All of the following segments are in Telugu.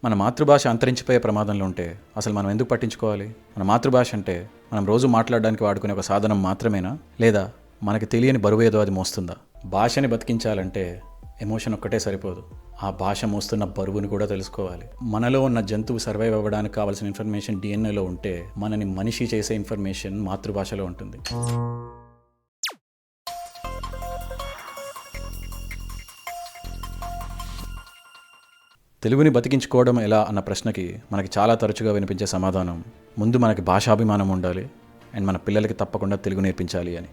మన మాతృభాష అంతరించిపోయే ప్రమాదంలో ఉంటే అసలు మనం ఎందుకు పట్టించుకోవాలి? మన మాతృభాష అంటే మనం రోజు మాట్లాడడానికి వాడుకునే ఒక సాధనం మాత్రమేనా, లేదా మనకి తెలియని బరువు ఏదో అది మోస్తుందా? భాషని బతికించాలంటే ఎమోషన్ ఒక్కటే సరిపోదు, ఆ భాష మోస్తున్న బరువుని కూడా తెలుసుకోవాలి. మనలో ఉన్న జంతువు సర్వైవ్ అవ్వడానికి కావాల్సిన ఇన్ఫర్మేషన్ డిఎన్ఏలో ఉంటే, మనని మనిషి చేసే ఇన్ఫర్మేషన్ మాతృభాషలో ఉంటుంది. తెలుగుని బతికించుకోవడం ఎలా అన్న ప్రశ్నకి మనకి చాలా తరచుగా వినిపించే సమాధానం, ముందు మనకి భాషాభిమానం ఉండాలి అండ్ మన పిల్లలకి తప్పకుండా తెలుగు నేర్పించాలి అని.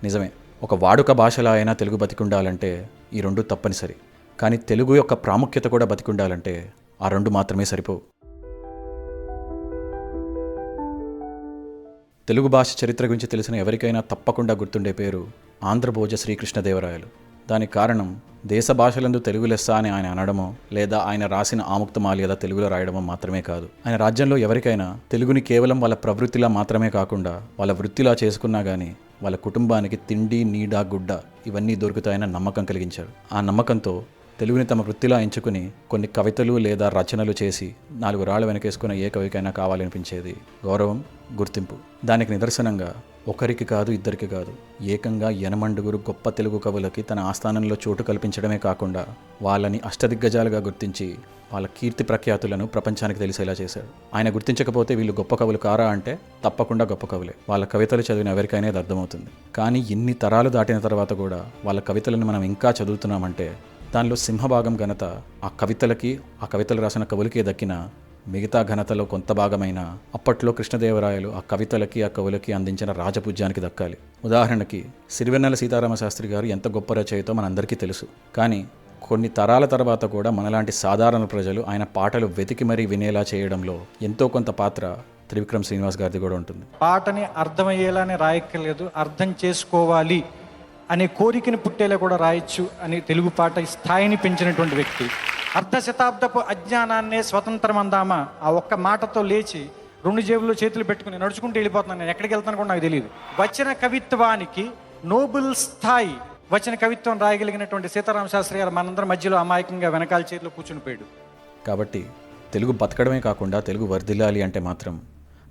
నిజమే, ఒక వాడుక భాషలా అయినా తెలుగు బతికుండాలంటే ఈ రెండు తప్పనిసరి. కానీ తెలుగు యొక్క ప్రాముఖ్యత కూడా బతికుండాలంటే ఆ రెండు మాత్రమే సరిపోవు. తెలుగు భాష చరిత్ర గురించి తెలిసిన ఎవరికైనా తప్పకుండా గుర్తుండే పేరు ఆంధ్రభోజ శ్రీకృష్ణదేవరాయలు. దానికి కారణం దేశ భాషలందు తెలుగు లెస్స అని ఆయన అనడమో, లేదా ఆయన రాసిన ఆముక్తమాల్యద తెలుగులో రాయడమో మాత్రమే కాదు. ఆయన రాజ్యంలో ఎవరికైనా తెలుగుని కేవలం వాళ్ళ ప్రవృత్తిలా మాత్రమే కాకుండా వాళ్ళ వృత్తిలా చేసుకున్నా కానీ వాళ్ళ కుటుంబానికి తిండి, నీడ, గుడ్డ ఇవన్నీ దొరుకుతాయన్న నమ్మకం కలిగించారు. ఆ నమ్మకంతో తెలుగుని తమ వృత్తిలా ఎంచుకుని కొన్ని కవితలు లేదా రచనలు చేసి 4 రాళ్ల వెనకేసుకున్న ఏ కవికైనా కావాలనిపించేది గౌరవం, గుర్తింపు. దానికి నిదర్శనంగా ఒకరికి కాదు, ఇద్దరికి కాదు, ఏకంగా 80 గొప్ప తెలుగు కవులకి తన ఆస్థానంలో చోటు కల్పించడమే కాకుండా వాళ్ళని అష్టదిగ్గజాలుగా గుర్తించి వాళ్ళ కీర్తి ప్రఖ్యాతులను ప్రపంచానికి తెలిసేలా చేశాడు. ఆయన గుర్తించకపోతే వీళ్ళు గొప్ప కవులు కారా అంటే తప్పకుండా గొప్ప కవులే. వాళ్ళ కవితలు చదివిన ఎవరికైనా ఇది అర్థమవుతుంది. కానీ ఇన్ని తరాలు దాటిన తర్వాత కూడా వాళ్ళ కవితలను మనం ఇంకా చదువుతున్నామంటే దానిలో సింహభాగం ఘనత ఆ కవితలకి, ఆ కవితలు రాసిన కవులకే దక్కిన మిగతా ఘనతలో కొంత భాగమైన అప్పట్లో కృష్ణదేవరాయలు ఆ కవితలకి, ఆ కవులకి అందించిన రాజపూజ్యానికి దక్కాలి. ఉదాహరణకి సిరివెన్నెల సీతారామ శాస్త్రి గారు ఎంత గొప్ప రచయితో మనందరికీ తెలుసు. కానీ కొన్ని తరాల తర్వాత కూడా మనలాంటి సాధారణ ప్రజలు ఆయన పాటలు వెతికి మరీ వినేలా చేయడంలో ఎంతో కొంత పాత్ర త్రివిక్రమ్ శ్రీనివాస్ గారిది కూడా ఉంటుంది. పాటని అర్థమయ్యేలానే రాయక్కర్లేదు, అర్థం చేసుకోవాలి అనే కోరికని పుట్టేలా కూడా రాయొచ్చు అని తెలుగు పాట స్థాయిని పెంచినటువంటి వ్యక్తి. అర్ధ శతాబ్దపు అజ్ఞానాన్నే స్వతంత్రం అందామా, ఆ ఒక్క మాటతో లేచి 2 జేబుల్లో చేతులు పెట్టుకుని నడుచుకుంటూ వెళ్ళిపోతున్నాను. నేను ఎక్కడికి వెళ్తాను కూడా నాకు తెలియదు. వచన కవిత్వానికి నోబుల్ స్థాయి వచన కవిత్వం రాయగలిగినటువంటి సీతారామ శాస్త్రి గారు మనందరి మధ్యలో అమాయకంగా వెనకాల చేతిలో కూర్చుని పోయాడు. కాబట్టి తెలుగు బతకడమే కాకుండా తెలుగు వర్ధిల్లాలి అంటే మాత్రం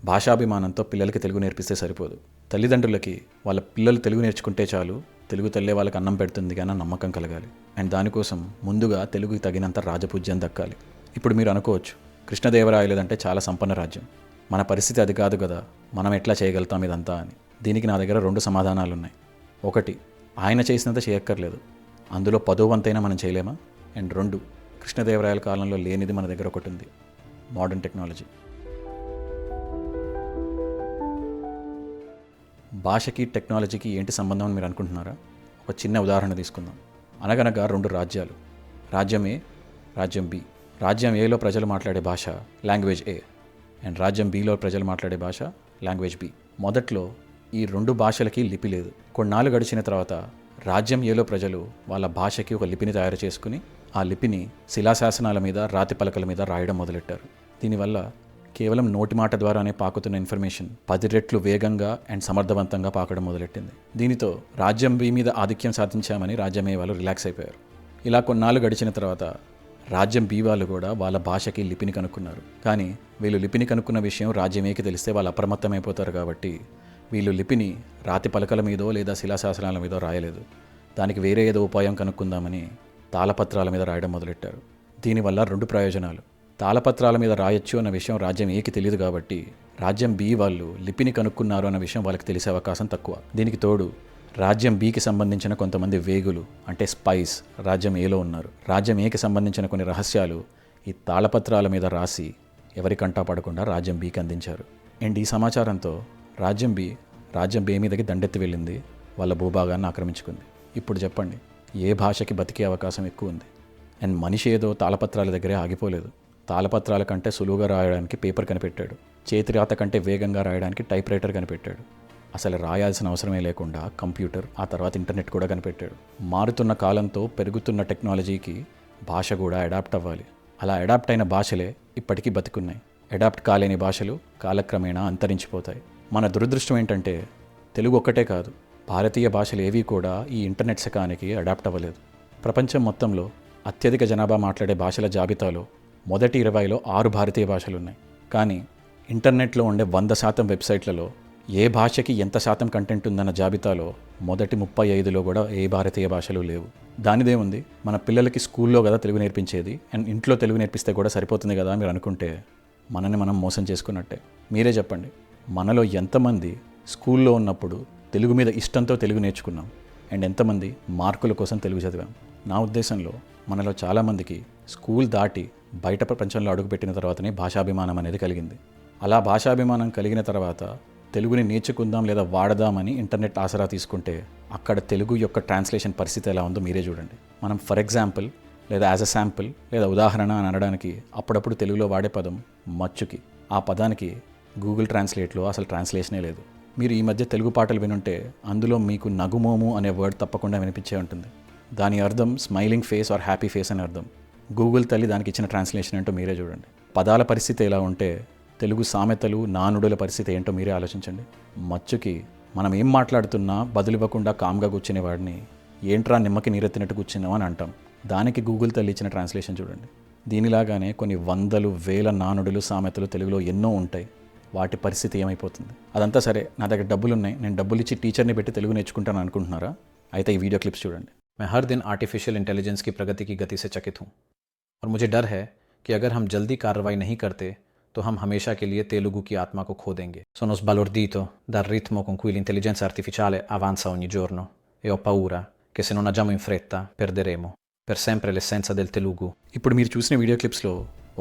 భాషాభిమానంతో పిల్లలకి తెలుగు నేర్పిస్తే సరిపోదు. తల్లిదండ్రులకి వాళ్ళ పిల్లలు తెలుగు నేర్చుకుంటే చాలు, తెలుగు తల్లే వాళ్ళకి అన్నం పెడుతుంది కానీ నమ్మకం కలగాలి. అండ్ దానికోసం ముందుగా తెలుగుకి తగినంత రాజపూజ్యం దక్కాలి. ఇప్పుడు మీరు అనుకోవచ్చు, కృష్ణదేవరాయలేదంటే చాలా సంపన్న రాజ్యం, మన పరిస్థితి అది కాదు కదా, మనం ఎట్లా చేయగలుగుతాం ఇదంతా అని. దీనికి నా దగ్గర 2 సమాధానాలు ఉన్నాయి. ఒకటి, ఆయన చేసినంత చేయక్కర్లేదు, అందులో 10వ వంతైనా మనం చేయలేమా? అండ్ 2, కృష్ణదేవరాయల కాలంలో లేనిది మన దగ్గర ఒకటి ఉంది, మోడర్న్ టెక్నాలజీ. భాషకి టెక్నాలజీకి ఏంటి సంబంధం అని మీరు అనుకుంటున్నారా? ఒక చిన్న ఉదాహరణ తీసుకుందాం. అనగనగా 2 రాజ్యాలు, రాజ్యం ఏ, రాజ్యం బి. రాజ్యం ఏలో ప్రజలు మాట్లాడే భాష లాంగ్వేజ్ ఏ, అండ్ రాజ్యం బిలో ప్రజలు మాట్లాడే భాష లాంగ్వేజ్ బి. మొదట్లో ఈ 2 భాషలకి లిపి లేదు. కొన్నాళ్ళు గడిచిన తర్వాత రాజ్యం ఏలో ప్రజలు వాళ్ళ భాషకి ఒక లిపిని తయారు చేసుకుని ఆ లిపిని శిలాశాసనాల మీద, రాతి పలకల మీద రాయడం మొదలెట్టారు. దీనివల్ల కేవలం నోటి మాట ద్వారానే పాకుతున్న ఇన్ఫర్మేషన్ 10 రెట్లు వేగంగా అండ్ సమర్థవంతంగా పాకడం మొదలెట్టింది. దీనితో రాజ్యం బి మీద ఆధిక్యం సాధించామని రాజ్యం ఏ వాళ్ళు రిలాక్స్ అయిపోయారు. ఇలా కొన్నాళ్ళు గడిచిన తర్వాత రాజ్యం బి వాళ్ళు కూడా వాళ్ళ భాషకి లిపిని కనుక్కున్నారు. కానీ వీళ్ళు లిపిని కనుక్కున్న విషయం రాజ్యం ఏకి తెలిస్తే వాళ్ళు అప్రమత్తమైపోతారు. కాబట్టి వీళ్ళు లిపిని రాతి పలకల మీదో లేదా శిలాశాసనాల మీదో రాయలేదు. దానికి వేరే ఏదో ఉపాయం కనుక్కుందామని తాళపత్రాల మీద రాయడం మొదలెట్టారు. దీనివల్ల 2 ప్రయోజనాలు. తాళపత్రాల మీద రాయొచ్చు అన్న విషయం రాజ్యం ఏకి తెలియదు కాబట్టి రాజ్యం బి వాళ్ళు లిపిని కనుక్కున్నారు అన్న విషయం వాళ్ళకి తెలిసే అవకాశం తక్కువ. దీనికి తోడు రాజ్యం బికి సంబంధించిన కొంతమంది వేగులు అంటే స్పైస్ రాజ్యం ఏలో ఉన్నారు. రాజ్యం ఏకి సంబంధించిన కొన్ని రహస్యాలు ఈ తాళపత్రాల మీద రాసి ఎవరికంటా పడకుండా రాజ్యం బికి అందించారు. అండ్ ఈ సమాచారంతో రాజ్యం బి మీదకి దండెత్తి వెళ్ళింది, వాళ్ళ భూభాగాన్ని ఆక్రమించుకుంది. ఇప్పుడు చెప్పండి, ఏ భాషకి బతికే అవకాశం ఎక్కువ ఉంది? అండ్ మనిషి ఏదో తాళపత్రాల దగ్గరే ఆగిపోలేదు. తాళపత్రాల కంటే సులువుగా రాయడానికి పేపర్ కనిపెట్టాడు. చేతి రాత కంటే వేగంగా రాయడానికి టైప్ రైటర్ కనిపెట్టాడు. అసలు రాయాల్సిన అవసరమే లేకుండా కంప్యూటర్, ఆ తర్వాత ఇంటర్నెట్ కూడా కనిపెట్టాడు. మారుతున్న కాలంతో పెరుగుతున్న టెక్నాలజీకి భాష కూడా అడాప్ట్ అవ్వాలి. అలా అడాప్ట్ అయిన భాషలే ఇప్పటికీ బతికున్నాయి. అడాప్ట్ కాలేని భాషలు కాలక్రమేణా అంతరించిపోతాయి. మన దురదృష్టం ఏంటంటే తెలుగు ఒక్కటే కాదు, భారతీయ భాషలు ఏవీ కూడా ఈ ఇంటర్నెట్ శకానికి అడాప్ట్ అవ్వలేదు. ప్రపంచం మొత్తంలో అత్యధిక జనాభా మాట్లాడే భాషల జాబితాలో మొదటి 20లో 6 భారతీయ భాషలు ఉన్నాయి. కానీ ఇంటర్నెట్లో ఉండే 100% వెబ్సైట్లలో ఏ భాషకి ఎంత శాతం కంటెంట్ ఉందన్న జాబితాలో మొదటి 35లో కూడా ఏ భారతీయ భాషలు లేవు. దానిదే ఉంది, మన పిల్లలకి స్కూల్లో కదా తెలుగు నేర్పించేది, అండ్ ఇంట్లో తెలుగు నేర్పిస్తే కూడా సరిపోతుంది కదా మీరు అనుకుంటే మనల్ని మనం మోసం చేసుకున్నట్టే. మీరే చెప్పండి, మనలో ఎంతమంది స్కూల్లో ఉన్నప్పుడు తెలుగు మీద ఇష్టంతో తెలుగు నేర్చుకున్నాం, అండ్ ఎంతమంది మార్కుల కోసం తెలుగు చదివాం? నా ఉద్దేశంలో మనలో చాలామందికి స్కూల్ దాటి బయట ప్రపంచంలో అడుగుపెట్టిన తర్వాతనే భాషాభిమానం అనేది కలిగింది. అలా భాషాభిమానం కలిగిన తర్వాత తెలుగుని నేర్చుకుందాం లేదా వాడదామని ఇంటర్నెట్ ఆసరా తీసుకుంటే అక్కడ తెలుగు యొక్క ట్రాన్స్లేషన్ పరిస్థితి ఎలా ఉందో మీరే చూడండి. మనం ఫర్ ఎగ్జాంపుల్ లేదా యాజ్ అ శాంపుల్ లేదా ఉదాహరణ అని అనడానికి అప్పుడప్పుడు తెలుగులో వాడే పదం మచ్చుకి. ఆ పదానికి గూగుల్ ట్రాన్స్లేట్లో అసలు ట్రాన్స్లేషనే లేదు. మీరు ఈ మధ్య తెలుగు పాటలు వినుంటే అందులో మీకు నగుమోము అనే వర్డ్ తప్పకుండా వినిపించే ఉంటుంది. దాని అర్థం smiling face or happy face అని అర్థం. గూగుల్ తల్లి దానికి ఇచ్చిన ట్రాన్స్లేషన్ ఏంటో మీరే చూడండి. పదాల పరిస్థితి ఎలా ఉంటే తెలుగు సామెతలు నానుడుల పరిస్థితి ఏంటో మీరే ఆలోచించండి. మచ్చుకి మనం ఏం మాట్లాడుతున్నా బదులివ్వకుండా కామ్గా కూర్చునే వాడిని ఏంట్రా నిమ్మకి నీరెత్తినట్టు కూర్చున్నావు అని అంటాం. దానికి గూగుల్ తల్లి ఇచ్చిన ట్రాన్స్లేషన్ చూడండి. దీనిలాగానే కొన్ని వందలు వేల నానుడులు సామెతలు తెలుగులో ఎన్నో ఉంటాయి. వాటి పరిస్థితి ఏమైపోతుంది? అదంతా సరే, నా దగ్గర డబ్బులు ఉన్నాయి, నేను డబ్బులు ఇచ్చి టీచర్ని పెట్టి తెలుగు నేర్చుకుంటాను అనుకుంటున్నారా? అయితే ఈ వీడియో క్లిప్స్ చూడండి. मैं हर दिन आर्टिफिशियल इंटेलिजेंस की प्रगति की गति से चकित हूँ और मुझे डर है कि अगर हम जल्दी कार्रवाई नहीं करते तो हम hमेशा के लिए Telugu की आत्मा को खो देंगे. Sono sbalordito dal ritmo con cui l'intelligenza artificiale avanza ogni giorno e ho paura che se non agiamo in fretta perderemo per sempre l'essenza del Telugu. ఇప్పుడు మీరు చూసిన వీడియో క్లిప్స్లో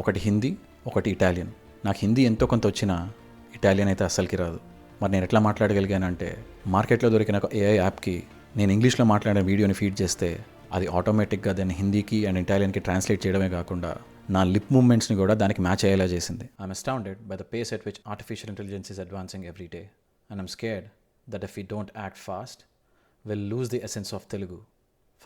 ఒకటి హిందీ, ఒకటి ఇటాలియన్. నాకు హిందీ ఎంతో కొంత వచ్చినా ఇటాలియన్ అయితే అస్సలకి రాదు. మరి నేను ఎట్లా మాట్లాడగలిగానంటే మార్కెట్లో దొరికిన ఒక ఏఐ యాప్కి నేను ఇంగ్లీష్లో మాట్లాడిన వీడియోని ఫీడ్ చేస్తే అది ఆటోమేటిక్గా దాన్ని హిందీకి అండ్ ఇటాలియన్కి ట్రాన్స్లేట్ చేయడమే కాకుండా నా లిప్ మూవ్మెంట్స్ని కూడా దానికి మ్యాచ్ అయ్యేలా చేసింది. I'm astounded by the pace at which artificial intelligence is advancing every day and I'm scared that if we don't act fast will lose the essence of Telugu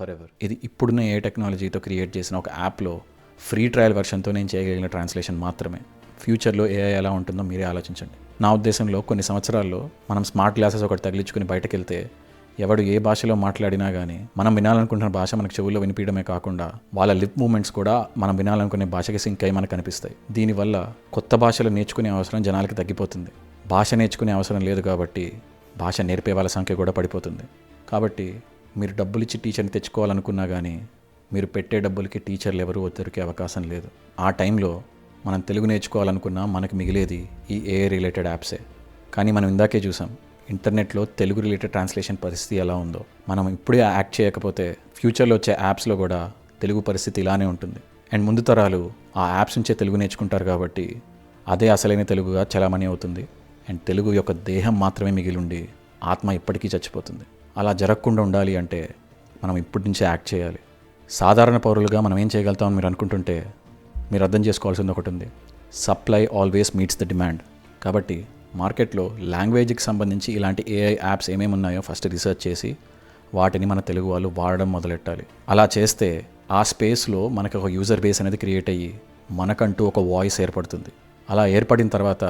forever ఎవర్. ఇది ఇప్పుడున్న ఏ టెక్నాలజీతో క్రియేట్ చేసిన ఒక యాప్లో ఫ్రీ ట్రయల్ వెర్షన్తో నేను చేయగలిగిన ట్రాన్స్లేషన్ మాత్రమే. ఫ్యూచర్లో ఏఐ ఎలా ఉంటుందో మీరే ఆలోచించండి. నా ఉద్దేశంలో కొన్ని సంవత్సరాల్లో మనం స్మార్ట్ గ్లాసెస్ ఒకటి తగిలించుకుని బయటకు వెళ్తే ఎవడు ఏ భాషలో మాట్లాడినా కానీ మనం వినాలనుకుంటున్న భాష మనకు చెవుల్లో వినిపించడమే కాకుండా వాళ్ళ లిప్ మూమెంట్స్ కూడా మనం వినాలనుకునే భాషకి సింక్ అయి మనకు కనిపిస్తాయి. దీనివల్ల కొత్త భాషలు నేర్చుకునే అవసరం జనాలకి తగ్గిపోతుంది. భాష నేర్చుకునే అవసరం లేదు కాబట్టి భాష నేర్పే వాళ్ళ సంఖ్య కూడా పడిపోతుంది. కాబట్టి మీరు డబ్బులు ఇచ్చి టీచర్ని తెచ్చుకోవాలనుకున్నా కానీ మీరు పెట్టే డబ్బులకి టీచర్లు ఎవరు దొరికే అవకాశం లేదు. ఆ టైంలో మనం తెలుగు నేర్చుకోవాలనుకున్నా మనకు మిగిలేది ఈ ఏఐ రిలేటెడ్ యాప్సే. కానీ మనం ఇందాకే చూసాం ఇంటర్నెట్లో తెలుగు రిలేటెడ్ ట్రాన్స్లేషన్ పరిస్థితి ఎలా ఉందో. మనం ఇప్పుడే యాక్ట్ చేయకపోతే ఫ్యూచర్లో వచ్చే యాప్స్లో కూడా తెలుగు పరిస్థితి ఇలానే ఉంటుంది. అండ్ ముందు తరాలు ఆ యాప్స్ నుంచే తెలుగు నేర్చుకుంటారు కాబట్టి అదే అసలైన తెలుగుగా చలామణి అవుతుంది. అండ్ తెలుగు యొక్క దేహం మాత్రమే మిగిలి ఉండి ఆత్మ ఇప్పటికీ చచ్చిపోతుంది. అలా జరగకుండా ఉండాలి అంటే మనం ఇప్పటి నుంచే యాక్ట్ చేయాలి. సాధారణ పౌరులుగా మనం ఏం చేయగలుగుతామని మీరు అనుకుంటుంటే మీరు అర్థం చేసుకోవాల్సింది ఒకటి ఉంది, supply always meets the demand. కాబట్టి మార్కెట్లో లాంగ్వేజ్కి సంబంధించి ఇలాంటి ఏఐ యాప్స్ ఏమేమి ఉన్నాయో ఫస్ట్ రీసెర్చ్ చేసి వాటిని మన తెలుగు వాళ్ళు వాడడం మొదలెట్టాలి. అలా చేస్తే ఆ స్పేస్లో మనకు ఒక యూజర్ బేస్ అనేది క్రియేట్ అయ్యి మనకంటూ ఒక వాయిస్ ఏర్పడుతుంది. అలా ఏర్పడిన తర్వాత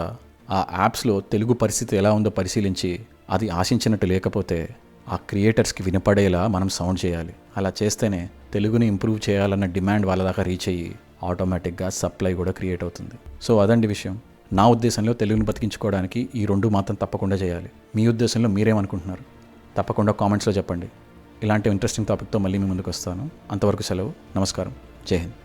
ఆ యాప్స్లో తెలుగు పరిస్థితి ఎలా ఉందో పరిశీలించి అది ఆశించినట్టు లేకపోతే ఆ క్రియేటర్స్కి వినపడేలా మనం సౌండ్ చేయాలి. అలా చేస్తేనే తెలుగుని ఇంప్రూవ్ చేయాలన్న డిమాండ్ వాళ్ళ దాకా రీచ్ అయ్యి ఆటోమేటిక్గా సప్లై కూడా క్రియేట్ అవుతుంది. సో అదండి విషయం. నా ఉద్దేశంలో తెలుగుని బతికించుకోవడానికి ఈ రెండు మాత్రం తప్పకుండా చేయాలి. మీ ఉద్దేశంలో మీరేమనుకుంటున్నారు? తప్పకుండా కామెంట్స్లో చెప్పండి. ఇలాంటి ఇంట్రెస్టింగ్ టాపిక్తో మళ్ళీ మీ ముందుకు వస్తాను. అంతవరకు సెలవు. నమస్కారం. జై హింద్.